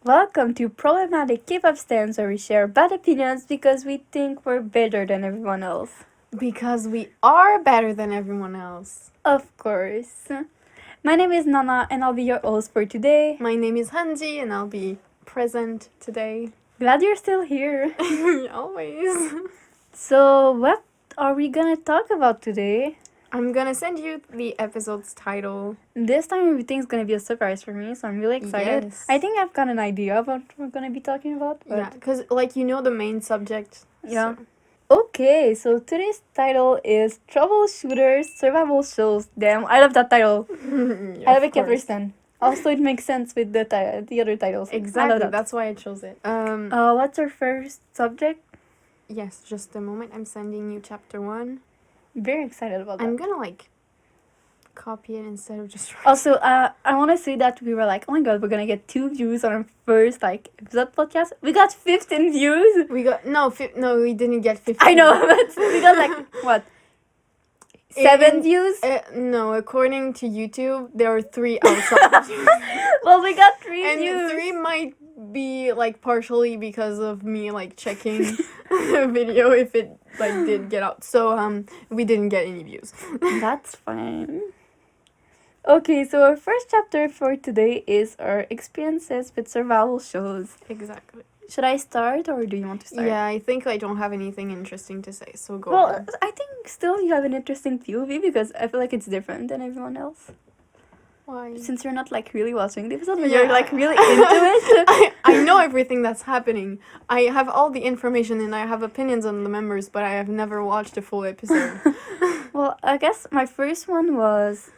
Welcome to Problematic K-pop STANS, where we share bad opinions because we think we're better than everyone else. Because we are better than everyone else. Of course. My name is Nana and I'll be your host for today. My name is Hanji and I'll be present today. Glad you're still here. Always. So, what are we gonna talk about today? I'm gonna send you the episode's title. This time everything's gonna be a surprise for me, so I'm really excited. Yes. I think I've got an idea of what we're gonna be talking about. But Yeah, because the main subject. Yeah. so- Okay, so today's title is Troubleshooter Survival Shows. Damn, I love that title. Yeah, I love of it, course. Capricorn. Also, it makes sense with the other titles. I love Exactly, that. that's why I chose it. What's our first subject? Yes, just a moment. I'm sending you chapter 1. Very excited about that. I'm gonna copy it instead of just Also, I want to say that we were like, oh my god, we're gonna get 2 views on our first episode podcast. We got 15 views. We got no, we didn't get 50. I know, but we got what? 7 views. No, according to YouTube, there are 3 outside. Well, we got 3 And views. 3 might be partially because of me checking the video if it did get out. So we didn't get any views. That's fine. Okay, so our first chapter for today is our experiences with survival shows. Exactly. Should I start or do you want to start? Yeah, I think I don't have anything interesting to say, so go Well, on. I think still you have an interesting POV because I feel like it's different than everyone else. Why? Since you're not really watching the episode, but Yeah. you're really into it. I know everything that's happening. I have all the information and I have opinions on the members, but I have never watched a full episode. Well, I guess my first one was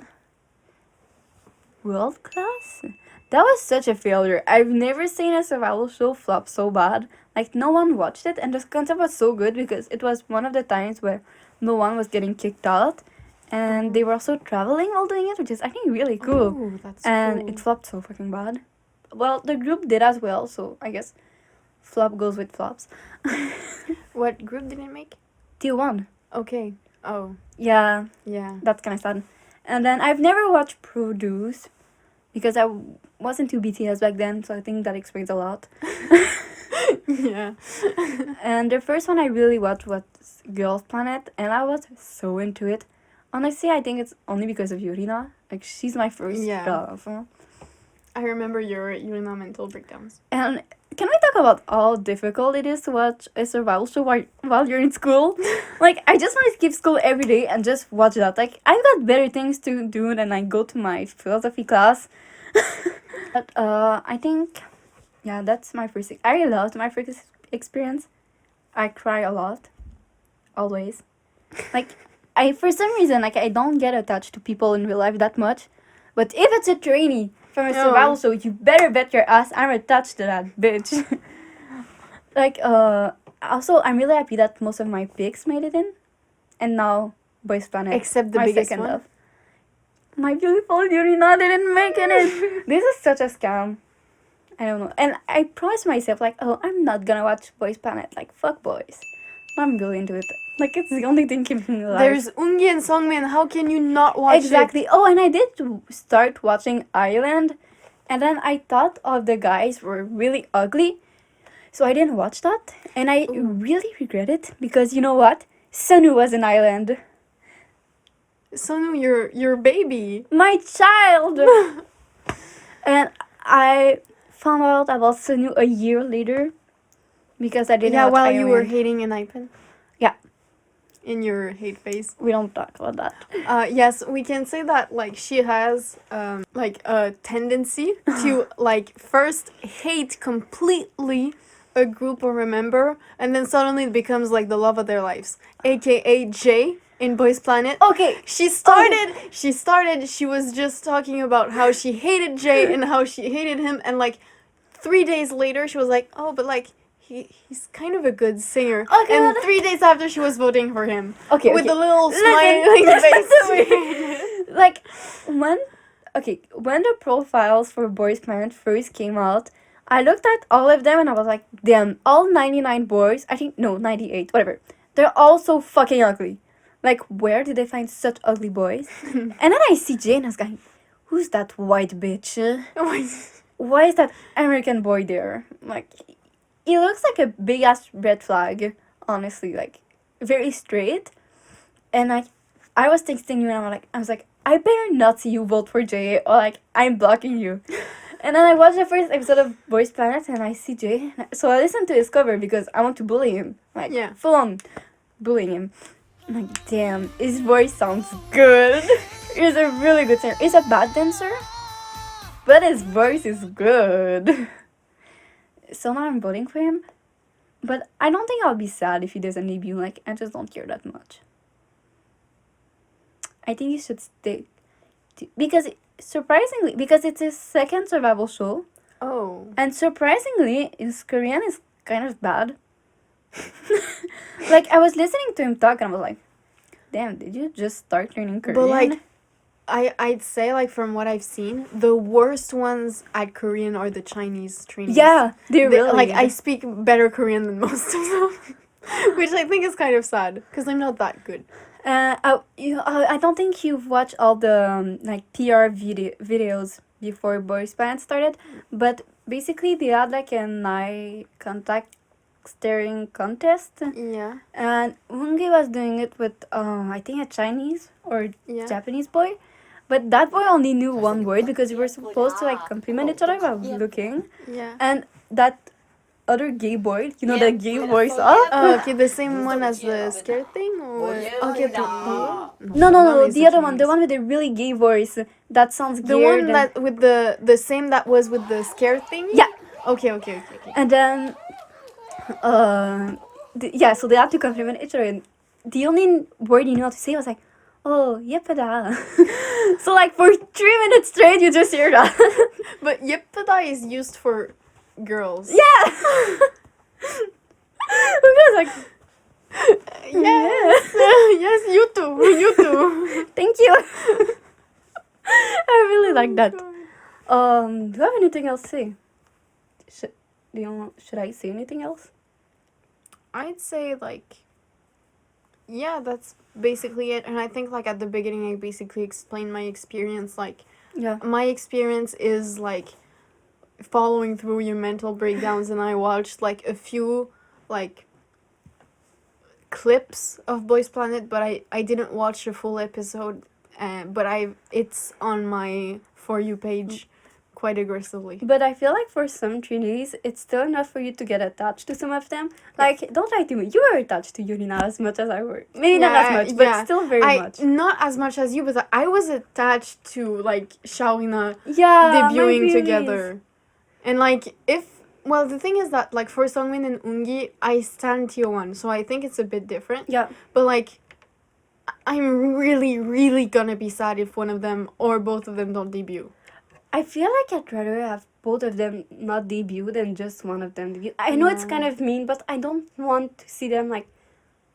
World Class. That was such a failure. I've never seen a survival show flop so bad. No one watched it, and the concept was so good because it was one of the times where no one was getting kicked out, and they were also traveling while doing it, which is I think really cool. Oh, that's And cool. it flopped so fucking bad. Well, the group did as well, so I guess flop goes with flops. What group did it make? T1. Okay. Oh, Yeah, yeah. that's kind of sad. And then I've never watched Produce because I wasn't too BTS back then, so I think that explains a lot. Yeah. And the first one I really watched was Girls Planet, and I was so into it. Honestly, I think it's only because of Yurina. She's my first Yeah. love. I remember your mental breakdowns. And can we talk about how difficult it is to watch a survival show while you're in school? I just want to skip school every day and just watch that. I've got better things to do than I go to my philosophy class. But I think, yeah, that's my first. I really loved my first experience. I cry a lot, always. For some reason, I don't get attached to people in real life that much. But if it's a trainee from a survival show, you better bet your ass I'm attached to that bitch. Also, I'm really happy that most of my picks made it in. And now, Boys Planet. Except the my biggest second one. love. My beautiful Yurina didn't make it. This is such a scam. I don't know. And I promised myself, I'm not gonna watch Boys Planet. Fuck boys. I'm really into it. It's the only thing keeping me alive. There's Ungi and Songmin. How can you not watch Exactly. Oh, and I did start watching Island, and then I thought of the guys were really ugly, so I didn't watch that, and I really regret it because you know what? Sunu was in Island. it? Sonu, your baby. My child. And I found out about Sunu a year later because I didn't. Yeah, watch while you were Iron. hating an Ipen. Yeah. In your hate face. We don't talk about that. Yes, we can say that she has a tendency to first hate completely a group or a member, and then suddenly it becomes the love of their lives, aka Jay in Boys Planet. Okay. She was just talking about how she hated Jay and how she hated him, and 3 days later she was like, oh, but he's kind of a good singer. Okay, and well, 3 days after she was voting for him. Okay. With okay. the little Listen, smiling listen face. when the profiles for Boys Planet first came out, I looked at all of them and I was like, damn, all 99 boys, I think, no, 98, whatever, they're all so fucking ugly. Where did they find such ugly boys? And then I see Jane, I was going, who's that white bitch? why is that American boy there? Like, he looks like a big ass red flag, honestly, like, very straight. And like, I was texting you and I was like, I better not see you vote for Jay or like, I'm blocking you. And then I watched the first episode of Boys Planet and I see Jay. So I listened to his cover because I want to bully him. Like, Yeah. full on bullying him. I'm like, damn, his voice sounds good. He's a really good singer. He's a bad dancer, but his voice is good. So now I'm voting for him. But I don't think I'll be sad if he doesn't debut. Like, I just don't care that much. I think he should stay. Because, surprisingly, because it's his second survival show. Oh. And surprisingly, his Korean is kind of bad. Like, I was listening to him talk and I was like, damn, did you just start learning Korean? But like, I'd say like from what I've seen, the worst ones at Korean are the Chinese trainees. yeah, they're really Like I speak better Korean than most of them, which I think is kind of sad because I'm not that good. I don't think you've watched all the like PR videos before Boys Band started, but basically they had like an eye contact staring contest, Yeah. and Woongi was doing it with I think a Chinese or Yeah. Japanese boy, but that boy only knew one word because we were supposed to like compliment each other while looking, Yeah. and that other gay boy, you know, the gay voice up. Oh, okay, the same one as the scare thing, or okay, No, is the the other one, the Chinese. one with the really gay voice that sounds The weird. one that with the same that was with the scare thing. Yeah. Okay. And then, so they had to compliment each other. And the only word you know how to say was like, oh, yepada. So like for 3 minutes straight, you just hear that. But yepada is used for girls. Yeah. We was like, Yes. Yes, you too. thank you. I really like that. Do you have anything else to say? Should I say anything else? I'd say like, yeah, that's basically it. And I think like at the beginning I basically explained my experience. Like Yeah. my experience is like following through your mental breakdowns, and I watched like a few like clips of Boys Planet, but I didn't watch a full episode. But it's on my For You page quite aggressively. But I feel like for some trainees, it's still enough for you to get attached to some of them. Like, don't lie to me. You were attached to Yurina as much as I were. Maybe not as much, but still very much. Not as much as you, but I was attached to like Shaolina Yeah, debuting together. And like well, the thing is that like for Songmin and Ungi, I stand tier 1, so I think it's a bit different. Yeah. But like, I'm really gonna be sad if one of them or both of them don't debut. I feel like I'd rather have both of them not debut than just one of them debut. I know it's kind of mean, but I don't want to see them like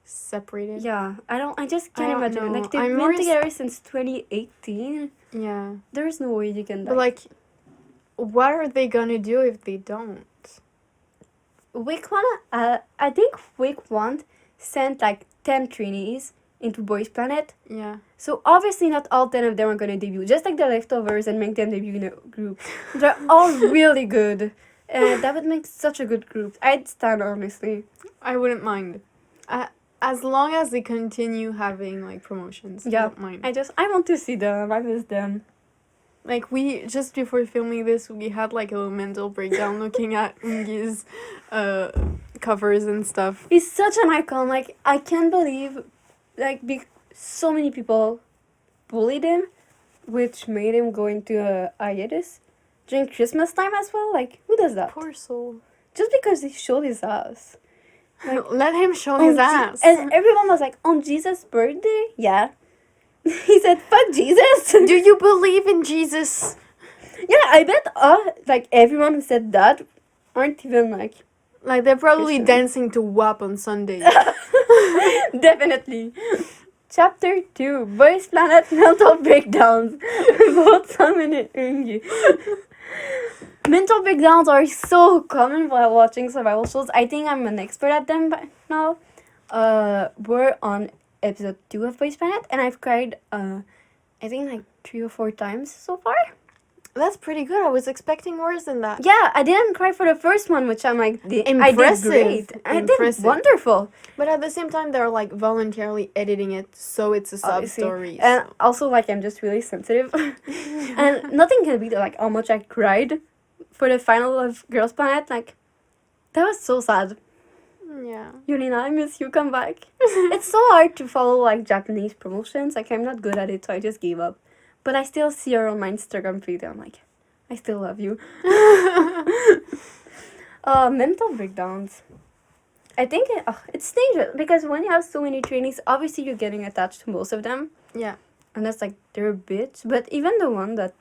separated. Yeah, I just can't don't imagine. know. Like they've I'm been more together since 2018. Yeah. There's no way you can. But like, what are they gonna do if they don't? Week 1, I think week 1 sent like 10 trainees into Boys Planet. Yeah. So obviously not all 10 of them are gonna debut. Just like the leftovers and make them debut in a group. They're all really good. And that would make such a good group. I'd stand, honestly. I wouldn't mind. As long as they continue having like promotions. Yeah. I don't mind. I want to see them. I miss them. Like we just before filming this, we had like a little mental breakdown looking at Ungi's covers and stuff. He's such an icon. Like I can't believe, like so many people bullied him, which made him go into a hiatus during Christmas time as well. Like who does that? Poor soul. Just because he showed his ass. Like, let him show his ass. And everyone was like, on Jesus' birthday? Yeah. He said, fuck Jesus. Do you believe in Jesus? Yeah, I bet like everyone who said that aren't even like they're probably Christian. dancing to WAP on Sunday. Definitely. Chapter 2, Boys Planet Mental Breakdowns. Both Simon and Ungi. Mental breakdowns are so common while watching survival shows. I think I'm an expert at them by now. We're on episode 2 of Boys Planet, and I've cried I think like 3 or 4 times so far. That's pretty good. I was expecting worse than that. Yeah, I didn't cry for the first one, which I'm like, Impressive. I did great. I did Impressive. wonderful. But at the same time, they're like voluntarily editing it, so it's a sub Obviously. story. And also, like, I'm just really sensitive. And nothing can beat, like, how much I cried for the final of Girls Planet. Like, that was so sad. Yeah. Yurina, I miss you. Come back. It's so hard to follow, like, Japanese promotions. Like, I'm not good at it, so I just gave up. But I still see her on my Instagram feed, and I'm like, I still love you. Mental breakdowns. I think it's dangerous because when you have so many trainees, obviously you're getting attached to most of them. Yeah. And that's like, they're a bitch. But even the one that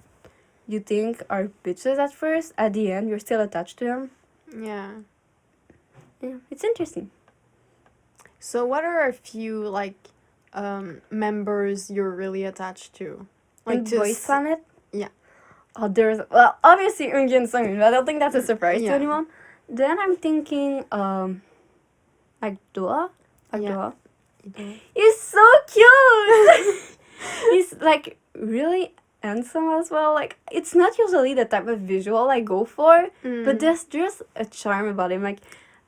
you think are bitches at first, at the end, you're still attached to them. Yeah. Yeah, it's interesting. So what are a few like members you're really attached to? Like In Boys Planet? Yeah. Oh, well, obviously Eungi and Sungmin, but I don't think that's a surprise to Yeah. anyone. Then I'm thinking, like Doa? Like Yeah. Doa. He's so cute! He's like really handsome as well. Like, it's not usually the type of visual I go for, but there's just a charm about him. Like,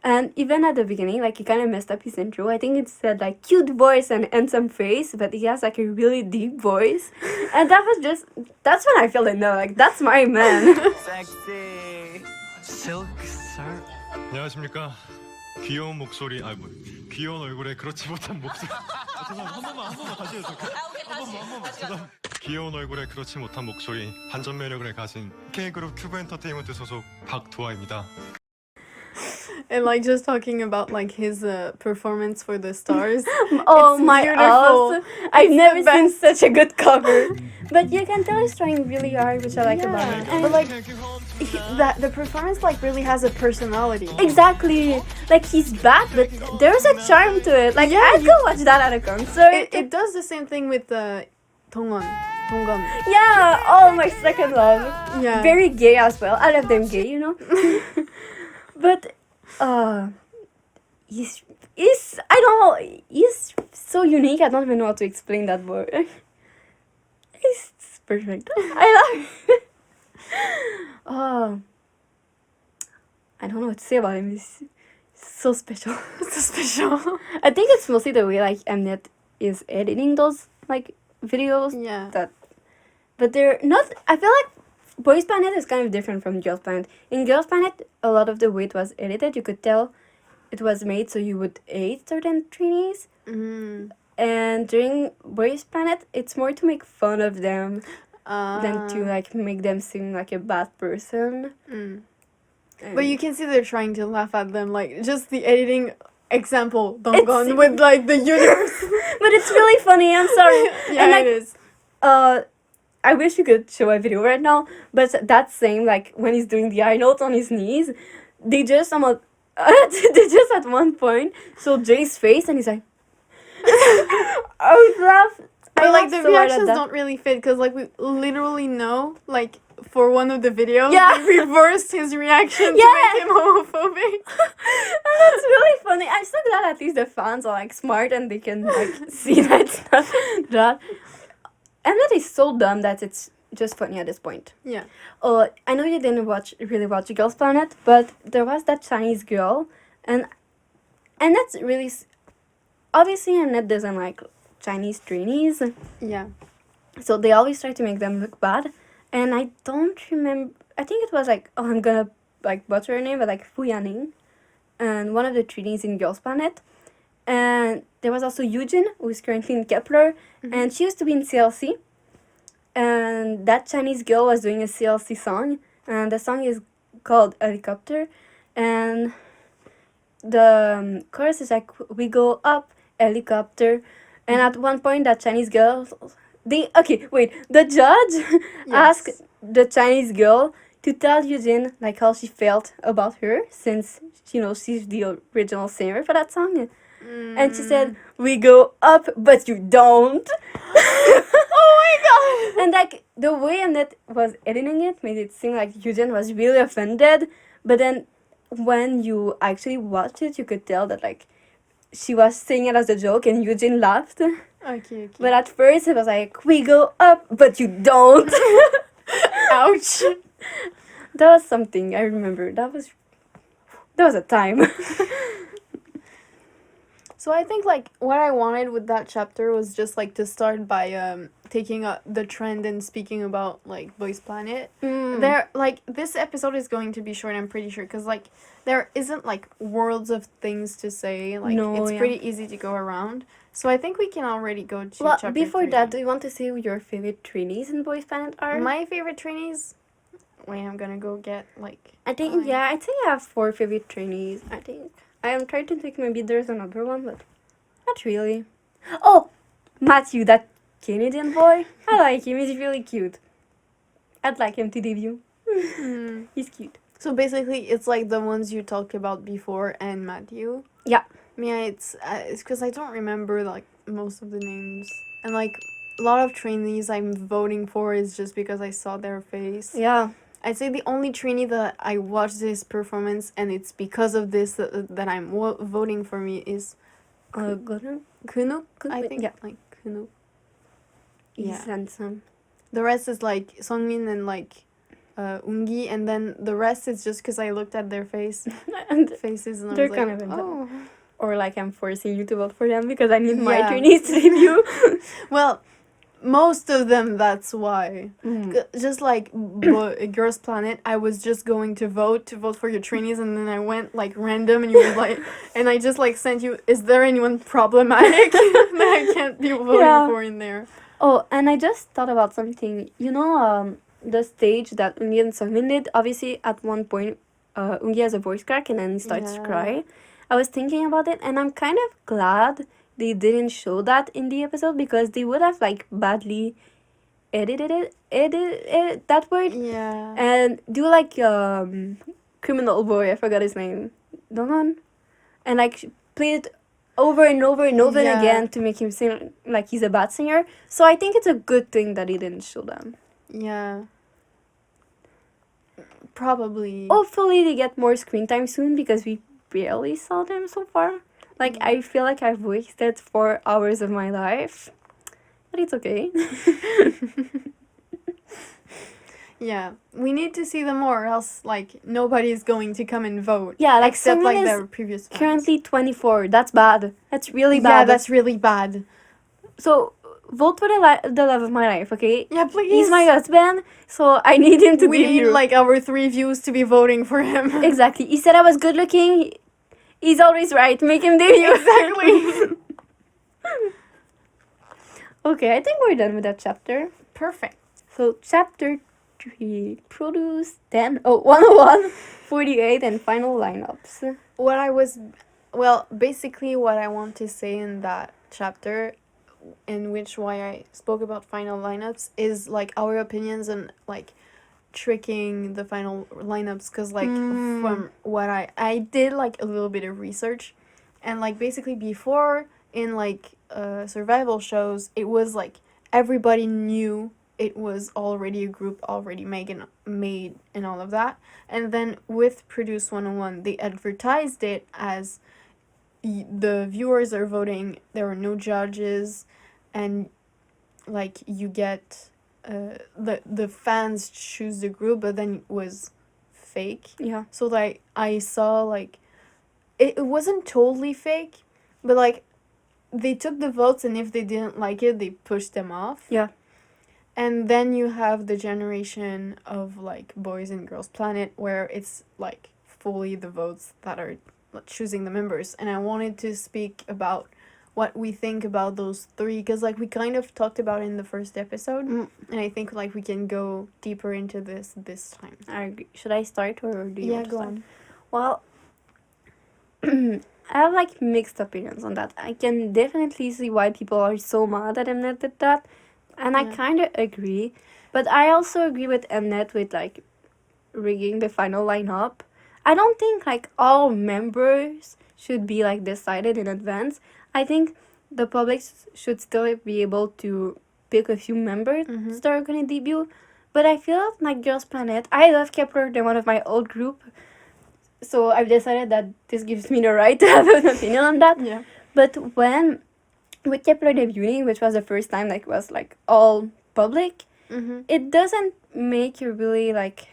and even at the beginning, like, he kind of messed up his intro. I think it said like cute voice and handsome face, but he has like a really deep voice, and that's when I feel like, no, like, that's my man. Sexy. Silk sir. 안녕하십니까. 귀여운 목소리, 뭐 귀여운 얼굴에 그렇지 못한 목소리. 죄송합니다. 한 번만 다시 해주세요. 한 번만. 죄송합니다. 귀여운 얼굴에 그렇지 못한 목소리, 반전 매력을 가진 K그룹 큐브 엔터테인먼트 소속 박도아입니다. And like just talking about like his performance for the stars. Oh It's my beautiful. ass. I've It's never the seen best. such a good cover. But you can tell he's trying really hard, which I like about it. But like that the performance like really has a personality. Exactly. Like, he's bad, but there's a charm to it. Like, Yeah, I'd go watch that at a concert. It does the same thing with Dongwon. Yeah. Oh, my second love. Yeah. Very gay as well. I love them gay, you know. But he's I don't know. He's so unique. I don't even know how to explain that word. He's perfect. I love it. Oh, I don't know what to say about him. He's so special. So special. I think it's mostly the way like Mnet is editing those like videos. Yeah. But they're not. I feel like Boys Planet is kind of different from Girls Planet. In Girls Planet, a lot of the way it was edited, you could tell it was made so you would hate certain trainees. And during Boys Planet, it's more to make fun of them than to like make them seem like a bad person. But you can see they're trying to laugh at them, like just the editing example, It's- Dongwon with like the universe. But it's really funny. I'm sorry. Yeah, And, like, it is. I wish you could show a video right now, but that same, like, when he's doing the high notes on his knees, they just they just at one point show Jay's face and he's like, I would laugh. But like laughed the so hard at reactions that. don't really fit because like we literally know like for one of the videos Yeah. they reversed his reaction to Yeah. make him homophobic. And that's really funny. I'm so glad at least the fans are like smart and they can like see that it's not that. And that is so dumb that it's just funny at this point. Yeah. I know you didn't really watch Girls Planet, but there was that Chinese girl, and that's really obviously Annette doesn't like Chinese trainees, Yeah. so they always try to make them look bad. And I don't remember. I think it was like, I'm gonna like butcher her name, but like Fu Yaning, and one of the trainees in Girls Planet. And there was also Eugene, who is currently in Kepler, and she used to be in CLC. And that Chinese girl was doing a CLC song, and the song is called Helicopter. And the chorus is like, we go up, helicopter. And at one point, that Chinese girl, the judge asked the Chinese girl to tell Eugene like how she felt about her, since she's the original singer for that song. And she said, we go up, but you don't. Oh my god! And like the way Annette was editing it made it seem like Eugene was really offended. But then when you actually watched it, you could tell that like she was saying it as a joke and Eugene laughed. Okay. But at first it was like, we go up, but you don't. Ouch. That was something I remember. That was a time. So I think like what I wanted with that chapter was just like to start by taking the trend and speaking about like Boys Planet. There like this episode is going to be short, I'm pretty sure, because like there isn't like worlds of things to say. Like No, it's yeah. pretty easy to go around. So I think we can already go to Well, chapter before 3. that, do you want to say who your favorite trainees in Boys Planet are? My favorite trainees. Wait, I'm gonna go get like. I think I'd say I have 4 favorite trainees. I think I am trying to think maybe there's another one, but not really. Oh, Matthew, that Canadian boy. I like him. He's really cute. I'd like him to debut. He's cute. So basically, it's like the ones you talked about before and Matthew. Yeah. Yeah, it's because I don't remember like most of the names, and like a lot of trainees I'm voting for is just because I saw their face. Yeah. I'd say the only trainee that I watched this performance and it's because of this that I'm voting for me is Gordon. Kunu. I think Yeah. like Kunu. He's Yeah. handsome. The rest is like Songmin and like Ungi, and then the rest is just because I looked at their faces And and I they're was kind like, of oh. or like I'm forcing you to vote for them because I need my Yeah. trainees to debut. Well, most of them, that's why. Just like Girls Planet, I was just going to vote for your trainees, and then I went like random, and you were like, and I just like sent you, is there anyone problematic that I can't be voting Yeah. for in there? Oh, and I just thought about something. You know, the stage that Ungi and Sungmin did, obviously at one point, Ungi has a voice crack and then he starts to Yeah. cry. I was thinking about it, and I'm kind of glad they didn't show that in the episode because they would have like badly edited that word Yeah. and do like criminal boy, I forgot his name, Dongon, and like play it over and over and over Yeah. again to make him sing like he's a bad singer. So I think it's a good thing that he didn't show them. Yeah. Probably. Hopefully they get more screen time soon because we barely saw them so far. Like I feel like I've wasted 4 hours of my life, but it's okay. Yeah. We need to see them more, or else like nobody's going to come and vote. Yeah, like except someone like is their previous fans. Currently 24. That's bad. That's really bad. Yeah, that's really bad. So vote for the love of my life, okay? Yeah, please. He's my husband, so I need him to We be need here. like our 3 views to be voting for him. Exactly. He said I was good looking. He's always right. Make him debut. Exactly. Okay, I think we're done with that chapter. Perfect. So chapter 3, produce 10, 101, 48, and final lineups. Basically what I want to say in that chapter, in which why I spoke about final lineups, is like our opinions on like tricking the final lineups, because like from what I did like a little bit of research, and like basically before in like survival shows, it was like everybody knew it was already a group already made and all of that, and then with Produce 101 they advertised it as the viewers are voting, there are no judges, and like you get the fans choose the group, but then it was fake. Yeah. So like I saw like it wasn't totally fake, but like they took the votes, and if they didn't like it, they pushed them off. Yeah. And then you have the generation of like Boys and Girls Planet, where it's like fully the votes that are choosing the members. And I wanted to speak about what we think about those 3, because like we kind of talked about it in the first episode, and I think like we can go deeper into this time. I agree. Should I start or do you want to go start? on. Well, I have like mixed opinions on that. I can definitely see why people are so mad that Mnet did that, and I Yeah. kind of agree. But I also agree with Mnet with like rigging the final lineup. I don't think like all members should be like decided in advance. I think the public should still be able to pick a few members that are gonna debut. But I feel like Girls Planet, I love Kepler, they're one of my old group. So I've decided that this gives me the right to have an opinion on that. Yeah. But when with Kepler debuting, which was the first time like it was like all public, Mm-hmm. it doesn't make a really like,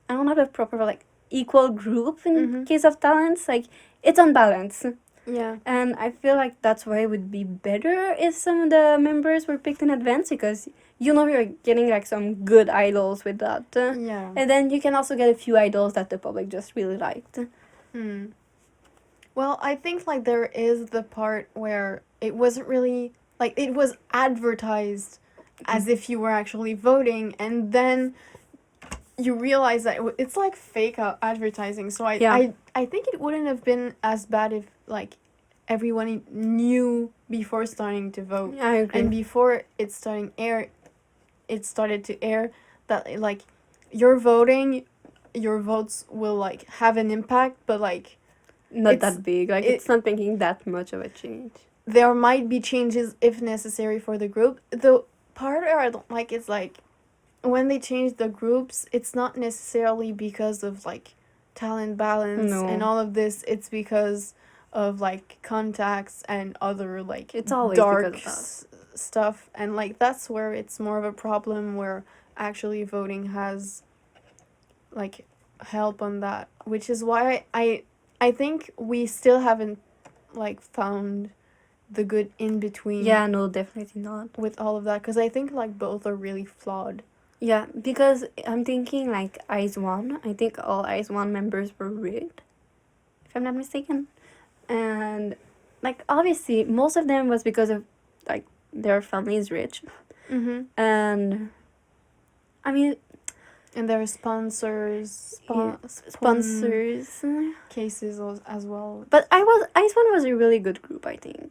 I don't know the proper like equal group in case of talents. Like it's unbalanced. Yeah. And I feel like that's why it would be better if some of the members were picked in advance, because you're getting like some good idols with that. Yeah. And then you can also get a few idols that the public just really liked. Hmm. Well, I think like there is the part where it wasn't really like it was advertised as if you were actually voting, and then you realize that it's like fake advertising. So I think it wouldn't have been as bad if like everyone knew before starting to vote. Yeah, I agree. And before it started to air that like you're voting, your votes will like have an impact, but like Not it's- that big. Like it's not making that much of a change. there might be changes if necessary for the group. The part where I don't like is like when they change the groups, it's not necessarily because of like talent balance No. and all of this. It's because of like contacts and other like It's always dark because of stuff, and like that's where it's more of a problem, where actually voting has like help on that, which is why I think we still haven't like found the good in between. Yeah, no, definitely not. With all of that, because I think like both are really flawed. Yeah, because I'm thinking like Eyes One. I think all Eyes One members were rigged, if I'm not mistaken. And like obviously most of them was because of like their family is rich. Mm-hmm. And I mean And there are sponsors, sponsors. cases as well. But Eyes One was a really good group, I think.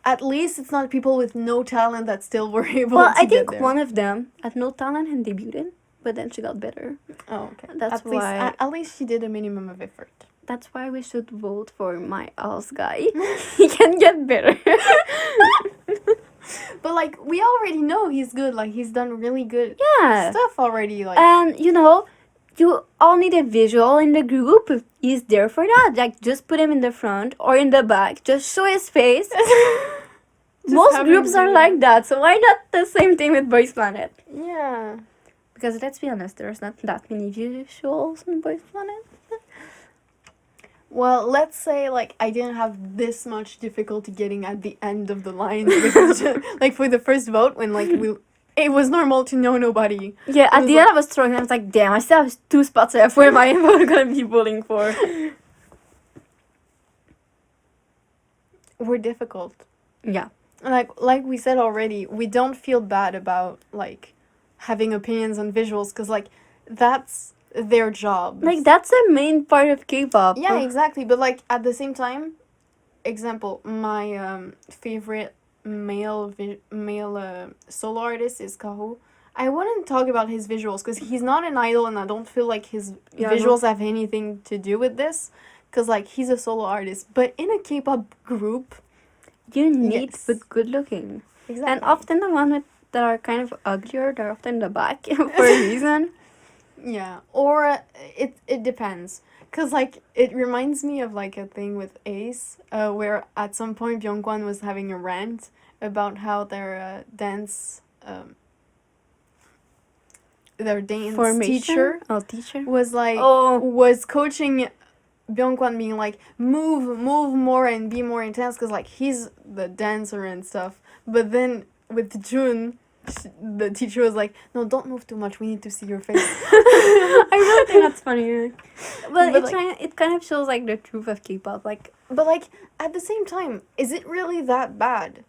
At least it's not people with no talent that still were able Well, to I get think there. one of them had no talent and debuted, but then she got better. Oh, okay. That's at least, why- at least she did a minimum of effort. That's why we should vote for my house guy. He can get better. But like we already know he's good. Like he's done really good Yeah. stuff already. Like And you all need a visual in the group. He's there for that. Like just put him in the front or in the back. Just show his face. Most have groups him are do like that. So why not the same thing with Boys Planet? yeah. Because let's be honest, there's not that many visuals on Boys Planet. Well, let's say like I didn't have this much difficulty getting at the end of the line with like for the first vote when like it was normal to know nobody. Yeah, It at was the end I was struggling. I was like, damn, I still have 2 spots left. Where am I gonna be voting for? We're difficult. Yeah. Like we said already, we don't feel bad about like having opinions on visuals, because like that's their job. Like, that's the main part of K-pop. Yeah, exactly. But like at the same time, example, my favorite male solo artist is Kaho. I wouldn't talk about his visuals because he's not an idol, and I don't feel like his visuals have anything to do with this, because like he's a solo artist. But in a K-pop group, You need Yes. but good looking. exactly. And often the ones that are kind of uglier, they're often in the back for a reason. Yeah, or it depends. Cause like it reminds me of like a thing with Ace, where at some point Byungkwan was having a rant about how their dance teacher Teacher. was like Oh. was coaching Byungkwan, being like move more and be more intense, cause like he's the dancer and stuff. But then with Jun, the teacher was like, no, don't move too much. We need to see your face. I really think that's funny. But But, it kind of shows like the truth of K-pop. Like, But like at the same time, is it really that bad?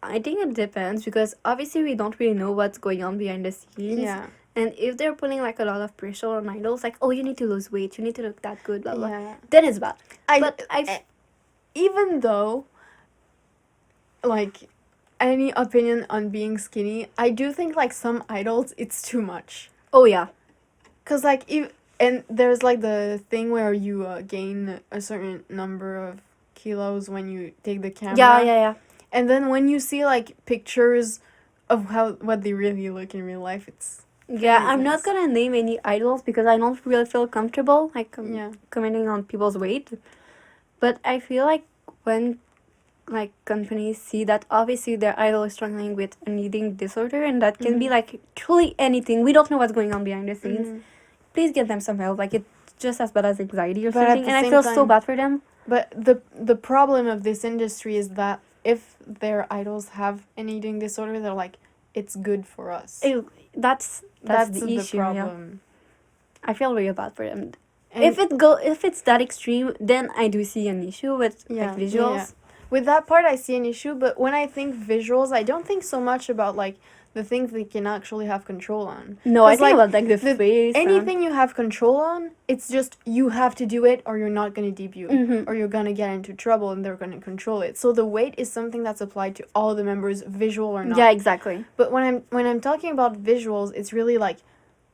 I think it depends, because obviously we don't really know what's going on behind the scenes. Yeah. And if they're putting like a lot of pressure on idols, like, oh, you need to lose weight, you need to look that good, blah blah, Yeah. then it's bad. I even though like any opinion on being skinny, I do think like some idols it's too much. Oh yeah. Cause like and there's like the thing where you gain a certain number of kilos when you take the camera. Yeah. And then when you see like pictures of what they really look in real life, it's Yeah, I'm Yes. not gonna name any idols because I don't really feel comfortable like yeah. commenting on people's weight. But I feel like when like companies see that obviously their idol is struggling with an eating disorder, and that can be like truly anything. We don't know what's going on behind the scenes. Please give them some help. Like, it's just as bad as anxiety or But at something, the and I same feel so time- bad for them. But the problem of this industry is that if their idols have an eating disorder, they're like, it's good for us. That's the issue. Yeah. problem. I feel really bad for them. And If it's that extreme, then I do see an issue with Yeah, like visuals. yeah. With that part, I see an issue, but when I think visuals, I don't think so much about like the things they can actually have control on. No, I 'Cause, think like, about like the the- face. Anything you have control on, it's just you have to do it or you're not gonna debut Mhm. or you're gonna get into trouble and they're gonna control it. So the weight is something that's applied to all the members, visual or not. Yeah, exactly. But when I'm talking about visuals, it's really like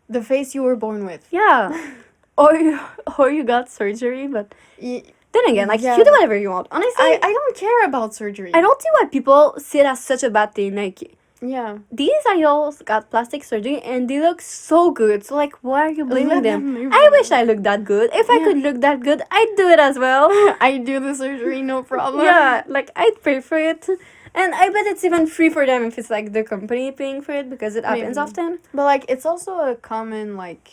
the face you were born with. Yeah. or you got surgery, but Y- then again, like Yeah. you do whatever you want. Honestly, I don't care about surgery. I don't see why people see it as such a bad thing. Like, Yeah. these idols got plastic surgery and they look so good. So like, why are you blaming Let them? them live I with wish I looked that good. If I Yeah. could look that good, I'd do it as well. I do the surgery, no problem. Yeah, like I'd pay for it. And I bet it's even free for them if it's like the company paying for it, because it happens Maybe. often. But like it's also a common like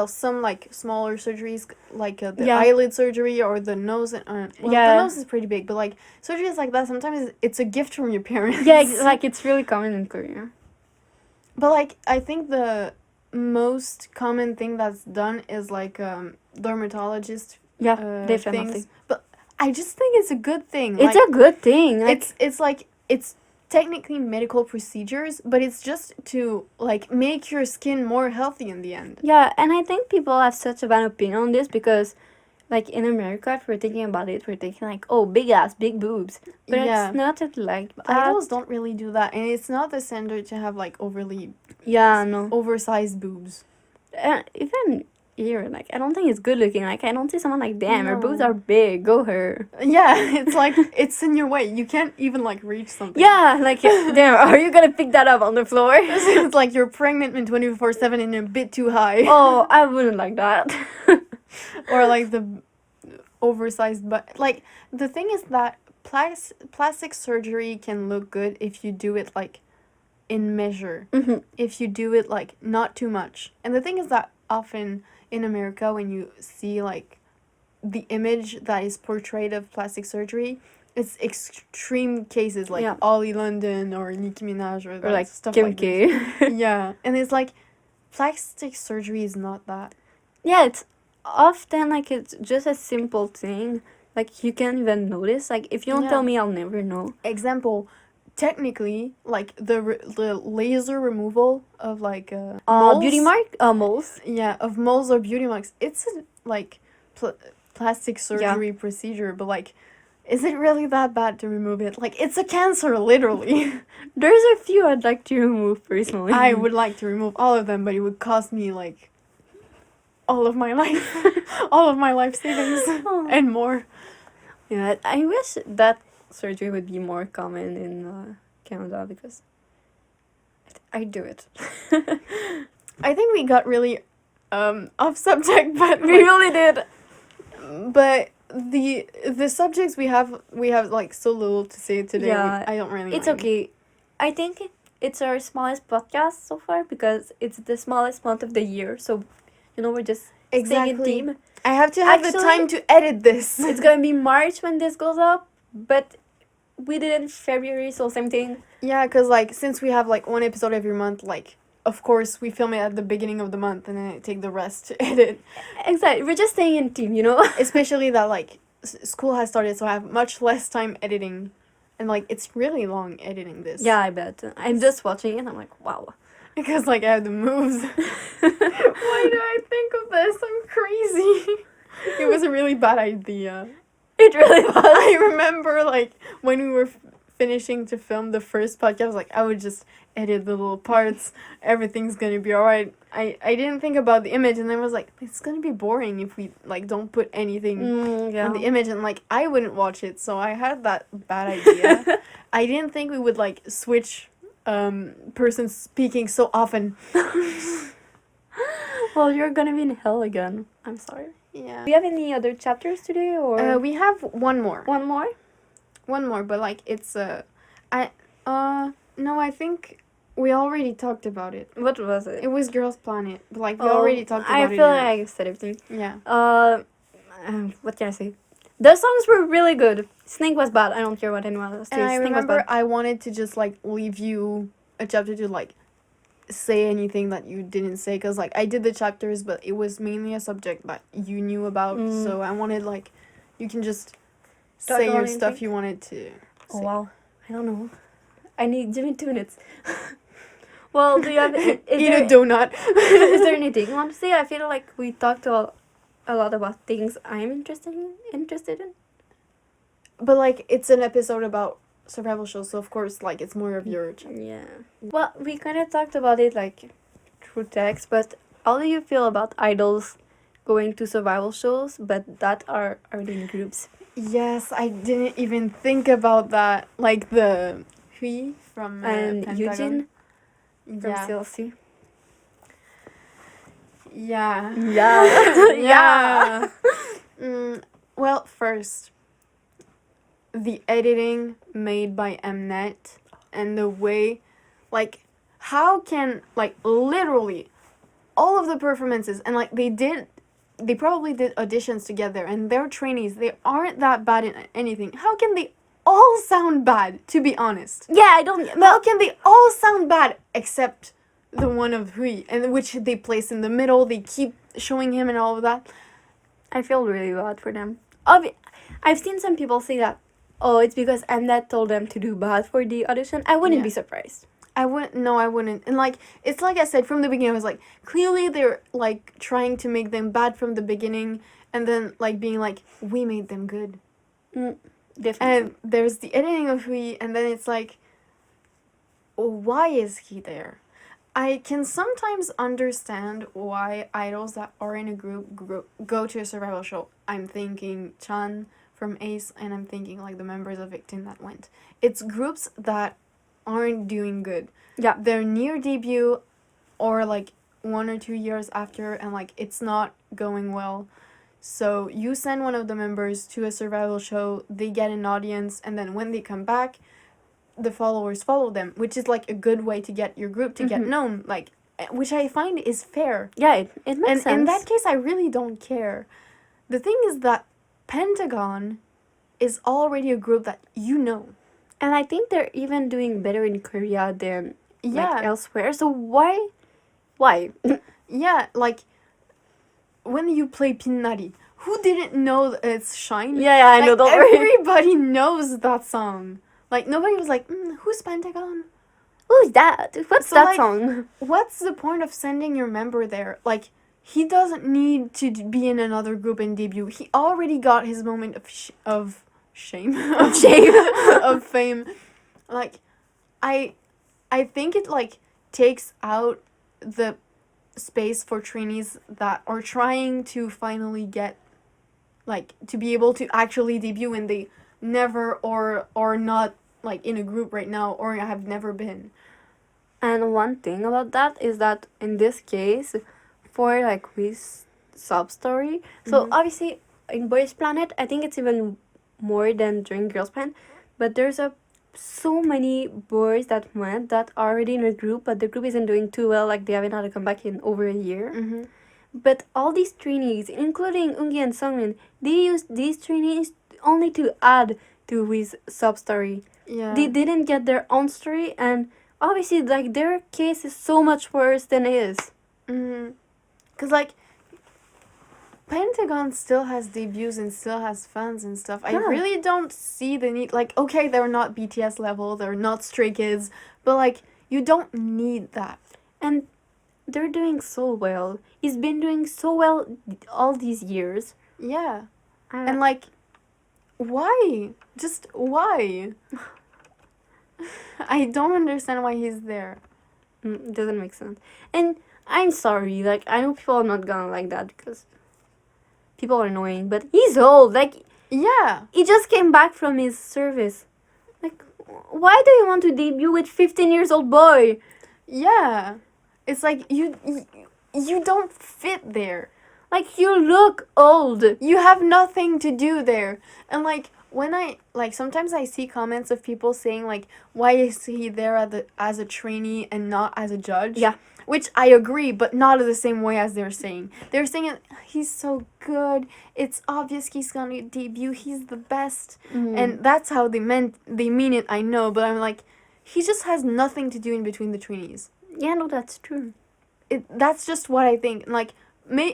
some like smaller surgeries like the Yeah. eyelid surgery or the nose and well, Yeah. the nose is pretty big, but like surgeries like that sometimes it's a gift from your parents. Yeah, like it's really common in Korea. But like I think the most common thing that's done is like dermatologist Yeah, things. definitely. But I just think it's a good thing. It's like, a good thing. Like, it's like it's technically medical procedures, but it's just to like make your skin more healthy in the end. yeah, and I think people have such a bad opinion on this because, like, in America, if we're thinking about it, we're thinking like, oh, big ass, big boobs. But Yeah. it's not like that. Idols don't really do that, and it's not the standard to have like overly Yeah, no. oversized boobs. Even here, like, I don't think it's good looking. Like, I don't see someone like, damn, her boobs No. are big. Go her. Yeah, it's like it's in your way. You can't even like reach something. Yeah, like, damn, are you gonna pick that up on the floor? It's like you're pregnant and 24/7 and a bit too high. Oh, I wouldn't like that. Or like the oversized butt. Like the thing is that plastic surgery can look good if you do it like in measure. Mhm. If you do it like not too much. And the thing is that often in America when you see like the image that is portrayed of plastic surgery, it's extreme cases like Yeah. Ollie London or Nicki Minaj or, Or like stuff Kim like K. this. Yeah, and it's like plastic surgery is not that. Yeah, it's often like it's just a simple thing. Like you can't even notice. Like if you don't Yeah. tell me, I'll never know. Example, technically, like the laser removal of like Beauty moles- mark, moles. Yeah, of moles or beauty marks. It's a like plastic surgery procedure, but like, is it really that bad to remove it? Like, it's a cancer, literally. There's a few I'd like to remove personally. I would like to remove all of them, but it would cost me like all of my life, all of my life savings and more. Yeah, I wish that surgery would be more common in Canada because I do it. I think we got really off subject, but We really did. But the subjects we have like so little to say today. Yeah, I don't really. It's mind. okay. I think it's our smallest podcast so far because it's the smallest month of the year. So, we're just staying in Exactly. theme. I have to have the Actually- time to edit this. It's gonna be March when this goes up, but we did it in February, so same thing. Yeah, because like since we have like one episode every month, like of course we film it at the beginning of the month and then I take the rest to edit. Exactly. We're just staying in team, Especially that like school has started, so I have much less time editing, and like it's really long editing this. Yeah, I bet. I'm just watching it. I'm like, wow. Because like I have the moves. Why did I think of this? I'm crazy. It was a really bad idea. It really was. I remember like when we were finishing to film the first podcast, like I would just edit the little parts. Everything's gonna be alright. I didn't think about the image, and then I was like, it's gonna be boring if we like don't put anything Yeah. on the image, and like I wouldn't watch it. So I had that bad idea. I didn't think we would like switch persons speaking so often. Well, you're gonna be in hell again. I'm sorry. Yeah. Do you have any other chapters today, or We have one more. one more? one more, but like it's no, I think we already talked about it. What was it? It was Girls Planet, but like we already talked about it. I feel enough. like I said everything. Yeah. What can I say? The songs were really good. Snake was bad. I don't care what anyone else says. And I Snake was remember bad. I wanted to just like leave you a chapter to like say anything that you didn't say, because like I did the chapters, but it was mainly a subject that you knew about, so I wanted like you can just Talk say about your anything? stuff you wanted to Oh say. wow. I don't know. Give me 2 minutes. Well, do you have Eat a donut. is there anything you want to say? I feel like we talked a lot about things I'm interested in. But like it's an episode about survival shows, so of course like it's more of your Yeah. Well, we kind of talked about it like through text, but how do you feel about idols going to survival shows, but that are already in groups? Yes, I didn't even think about that. Like the Hui from And Pentagon. Eugene from Yeah. CLC. Yeah. Yeah. Yeah. Well, first, the editing made by Mnet and the way, like, how can, like, literally all of the performances, and like they probably did auditions together, and they're trainees, they aren't that bad in anything. How can they all sound bad, to be honest? Yeah, I don't. How can they all sound bad except the one of Hui, and which they place in the middle, they keep showing him and all of that. I feel really bad for them. I've seen some people say that, oh, it's because Mnet told them to do bad for the audition. I wouldn't Yeah. be surprised. I wouldn't. And like, it's like I said from the beginning, I was like, clearly they're like trying to make them bad from the beginning, and then like being like, we made them good. Definitely. And there's the editing of Hui, and then it's like, why is he there? I can sometimes understand why idols that are in a group go to a survival show. I'm thinking Chan from Ace, and I'm thinking like the members of Victim that went. It's groups that aren't doing good. Yeah. They're near debut or like 1 or 2 years after, and like it's not going well. So you send one of the members to a survival show, they get an audience, and then when they come back, the followers follow them, which is like a good way to get your group to get known, like, which I find is fair. Yeah, it makes And sense. in that case, I really don't care. The thing is that Pentagon is already a group that you know. And I think they're even doing better in Korea than Yeah. like elsewhere. So why? Yeah, like when you play Pinnari, who didn't know that it's Shine? Yeah, I know. Like, Don't worry. everybody knows that song. Like nobody was like, who's Pentagon? Who's that? What's So, that like, song? What's the point of sending your member there? Like, he doesn't need to be in another group and debut. He already got his moment of shame, of shame. of fame. Like, I think it like takes out the space for trainees that are trying to finally get, like, to be able to actually debut, and they never or not like in a group right now, or have never been. And one thing about that is that in this case, for like with sub story, so obviously in Boys Planet, I think it's even more than during Girls Planet, but there's so many boys that went that are already in a group, but the group isn't doing too well, like they haven't had a comeback in over a year. But all these trainees, including Ungi and Sungmin, they used these trainees only to add to his sub story. Yeah. They didn't get their own story, and obviously like their case is so much worse than his. Cause like Pentagon still has debuts and still has fans and stuff. I Yeah. really don't see the need. Like, okay, they're not BTS level, they're not Stray Kids, but like you don't need that. And they're doing so well. He's been doing so well all these years. Yeah. And like, why? Just why? I don't understand why he's there. It doesn't make sense. And I'm sorry, like I know people are not gonna like that because people are annoying, but he's old. Like Yeah. he just came back from his service. Like why do you want to debut with 15 years old boy? Yeah. It's like you don't fit there. Like you look old. You have nothing to do there. And like when I like sometimes I see comments of people saying like, why is he there as a trainee and not as a judge? Yeah. Which I agree, but not in the same way as they're saying. They're saying he's so good. It's obvious he's gonna debut. He's the best, and that's how they mean it. I know, but I'm like, he just has nothing to do in between the trainees. Yeah, no, that's true. That's just what I think. Like,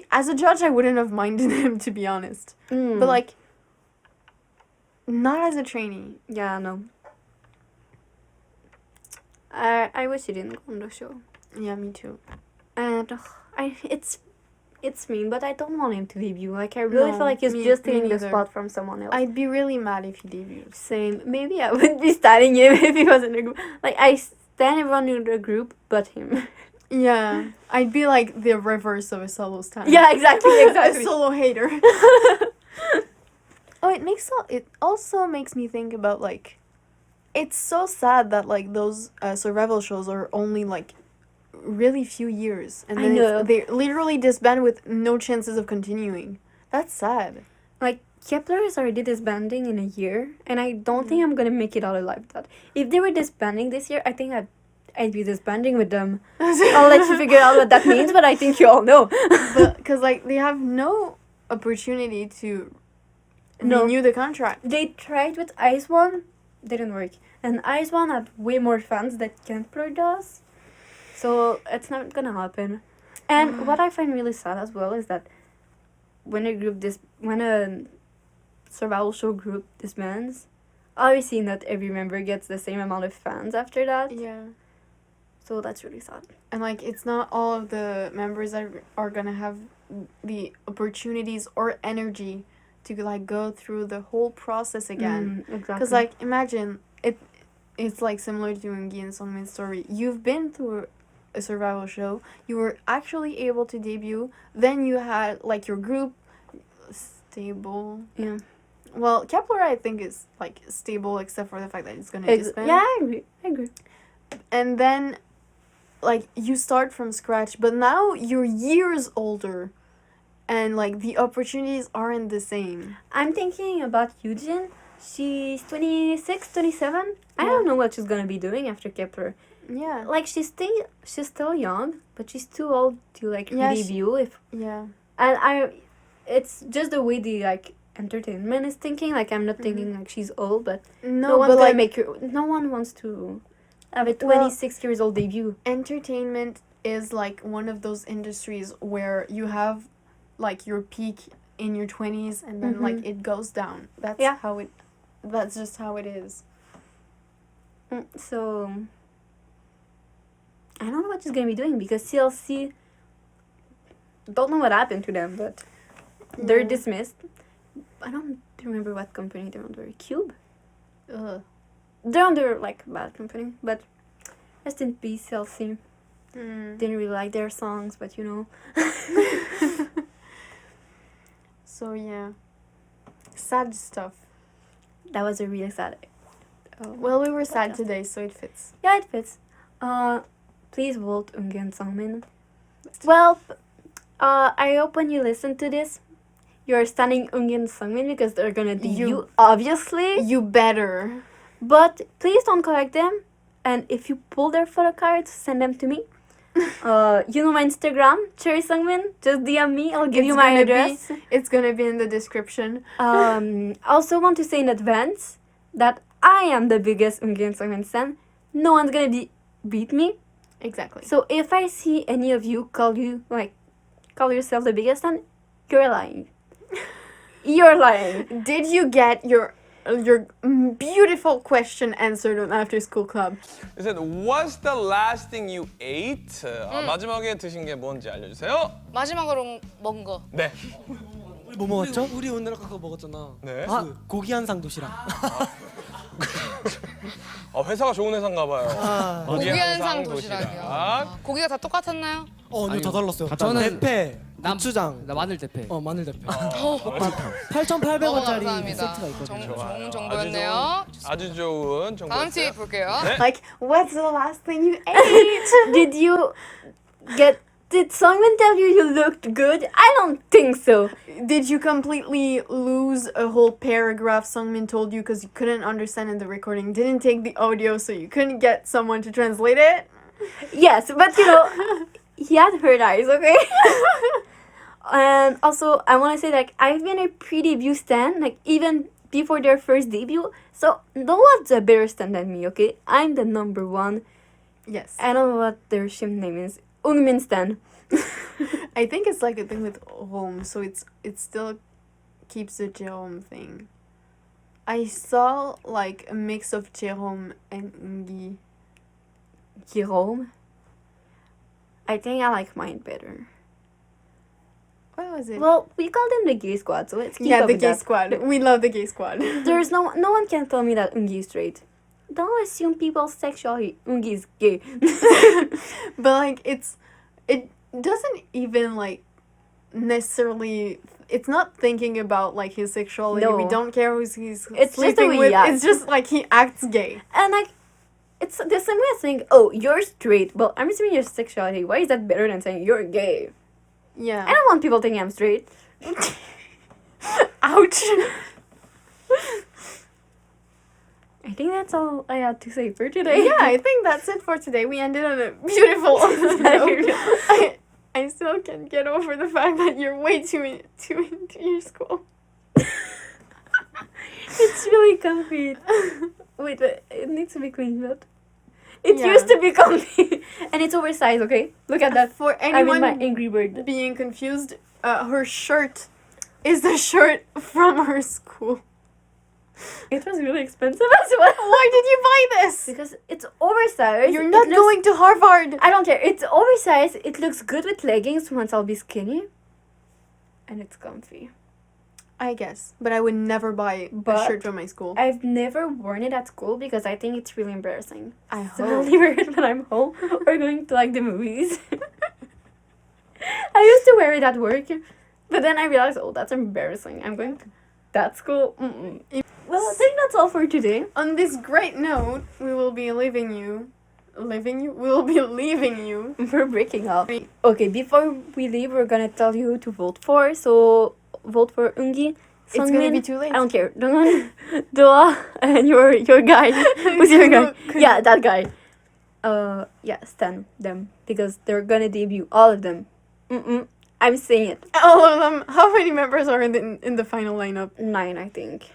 as a judge, I wouldn't have minded him, to be honest. But like, not as a trainee. Yeah, no. I wish he didn't go on the show. Yeah, me too. And it's mean, but I don't want him to debut. Like, I really No, feel like he's me just taking the neither. spot from someone else. I'd be really mad if he debuted. Same. Maybe I would be standing him if he was in the group. Like, I stand everyone in the group but him. Yeah, I'd be like the reverse of a solo stan. Yeah, exactly, A solo hater. Oh, it also makes me think about like, it's so sad that like those survival shows are only like really few years, and I then know. they literally disband with no chances of continuing. That's sad. Like, Kepler is already disbanding in a year, and I don't think I'm gonna make it out alive with that. If they were disbanding this year, I think I'd be disbanding with them. I'll let you figure out what that means, but I think you all know. Because like they have no opportunity to No. renew the contract. They tried with Ice One, didn't work. And Ice One had way more fans than Kepler does. So it's not gonna happen. And what I find really sad as well is that when a survival show group disbands, obviously not every member gets the same amount of fans after that. Yeah. So that's really sad. And like it's not all of the members that are gonna have the opportunities or energy to like go through the whole process again. Exactly. Because like imagine it's like similar to Ungi and Songmin's story. You've been through a survival show. You were actually able to debut. Then you had like your group stable. Yeah. Well, Kepler I think is like stable except for the fact that it's gonna disband. Yeah, I agree. And then like you start from scratch, but now you're years older and like the opportunities aren't the same. I'm thinking about Eugene. She's 26, 27. I Yeah. don't know what she's gonna be doing after Kepler. Yeah. Like, she's still young, but she's too old to like Yeah, debut. Yeah. And it's just the way the like entertainment is thinking. Like, I'm not thinking like she's old, but no one's but gonna like make her. No one wants to have a Well- 26 years old debut. entertainment is like one of those industries where you have like your peak in your 20s and then like it goes down. That's Yeah. that's just how it is. So I don't know what she's gonna be doing because CLC don't know what happened to them, but they're Yeah. dismissed. I don't remember what company they're under. Cube? Ugh. They're under like a bad company, but rest in peace, CLC. Mm. Didn't really like their songs, but you know. So yeah. Sad stuff. That was a really sad. Well, we were sad Podcast. today, so it fits. Yeah, it fits. Please vote Eungi and Songmin. Well, I hope when you listen to this, you're standing Eungi and Songmin because they're gonna debut, obviously. You better. But please don't collect them. And if you pull their photo cards, send them to me. You know my Instagram, Cherry Sungmin. Just DM me. I'll give you my address. It's gonna be in the description. Also want to say in advance that I am the biggest Eungi and Sungmin stan. No one's gonna beat me. Exactly. So if I see any of you call yourself the biggest stan, you're lying. You're lying. Did you get your beautiful question answered on After School Club? They said, what's the last thing you ate? 마지막에 드신 게 뭔지 알려주세요. 마지막으로 먹은 거. 네. 우리 뭐 먹었죠? 우리 오늘 아까 그거 먹었잖아. 네. 고기 한상 도시락. 회사가 좋은 회사인가 봐요. 고기 한상 도시락. 도시락이요. 고기가 다 똑같았나요? 아니요 다 달랐어요. 저는 대패, 고추장, 나 마늘 대패. 마늘 대패. 너무 8,800원짜리 감사합니다. 세트가 있거든요. 좋은 정보였네요. 아주 좋은 정보. 다음 트윗 볼게요. 네. Like, what's the last thing you ate? Did you get did Songmin tell you you looked good? I don't think so. Did you completely lose a whole paragraph Sungmin told you because you couldn't understand in the recording? Didn't take the audio, so you couldn't get someone to translate it? Yes, but you know, he had hurt eyes, okay? And also, I want to say, like, I've been a pre-debut stan, like, even before their first debut. So, no one's a better stan than me, okay? I'm the number one. Yes. I don't know what their ship name is. Ungmin stan. I think it's like a thing with home, so it still keeps the Jerome thing. I saw like a mix of Jerome and Ungi. Jerome. I think I like mine better. What was it? Well, we call them the gay squad, so let's keep yeah, up the with gay that. squad. We love the gay squad. There's no one can tell me that Ungi is straight. Don't assume people's sexuality. Ungi is gay. But like it doesn't even like necessarily. It's not thinking about like his sexuality. No. We don't care who he's It's just the sleeping way with. he acts. It's just like he acts gay. And like, it's the same way as saying, "Oh, you're straight." Well, I'm assuming your sexuality. Why is that better than saying you're gay? Yeah. I don't want people thinking I'm straight. Ouch. I think that's all I had to say for today. Yeah, I think that's it for today. We ended on a beautiful note. I still can't get over the fact that you're way too into your school. It's really comfy. Wait, it needs to be cleaned up. It Yeah. used to be comfy, and it's oversized. Okay, look at that. For I'm in my anyone Angry Bird. being confused, her shirt is the shirt from her school. It was really expensive as well. Why did you buy this? Because it's oversized. You're It not looks- going to Harvard. I don't care. It's oversized. It looks good with leggings once I'll be skinny. And it's comfy. I guess, but I would never buy a But shirt from my school. I've never worn it at school because I think it's really embarrassing. I So I'll hope. only wear it when I'm home or going to like the movies. I used to wear it at work, but then I realized, oh, that's embarrassing. I'm going to that school. Mm-mm. Well, I think that's all for today. On this great note, we will be leaving you. We will be leaving you. We're breaking up. Okay, before we leave, we're gonna tell you who to vote for. So vote for Ungi. It's gonna Sungmin. be too late. I don't care. Dongan, Doa, and your guy. Who's your guy? Yeah, that guy. Yeah, stan them because they're gonna debut all of them. I'm saying it. All of them. How many members are in the final lineup? 9, I think.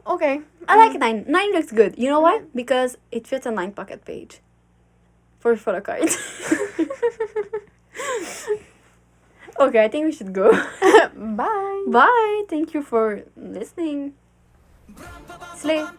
Okay. I like 9. 9 looks good. You know why? Because it fits a 9 pocket page. For photo cards. Okay, I think we should go. Bye. Bye. Thank you for listening. Slay. Rum,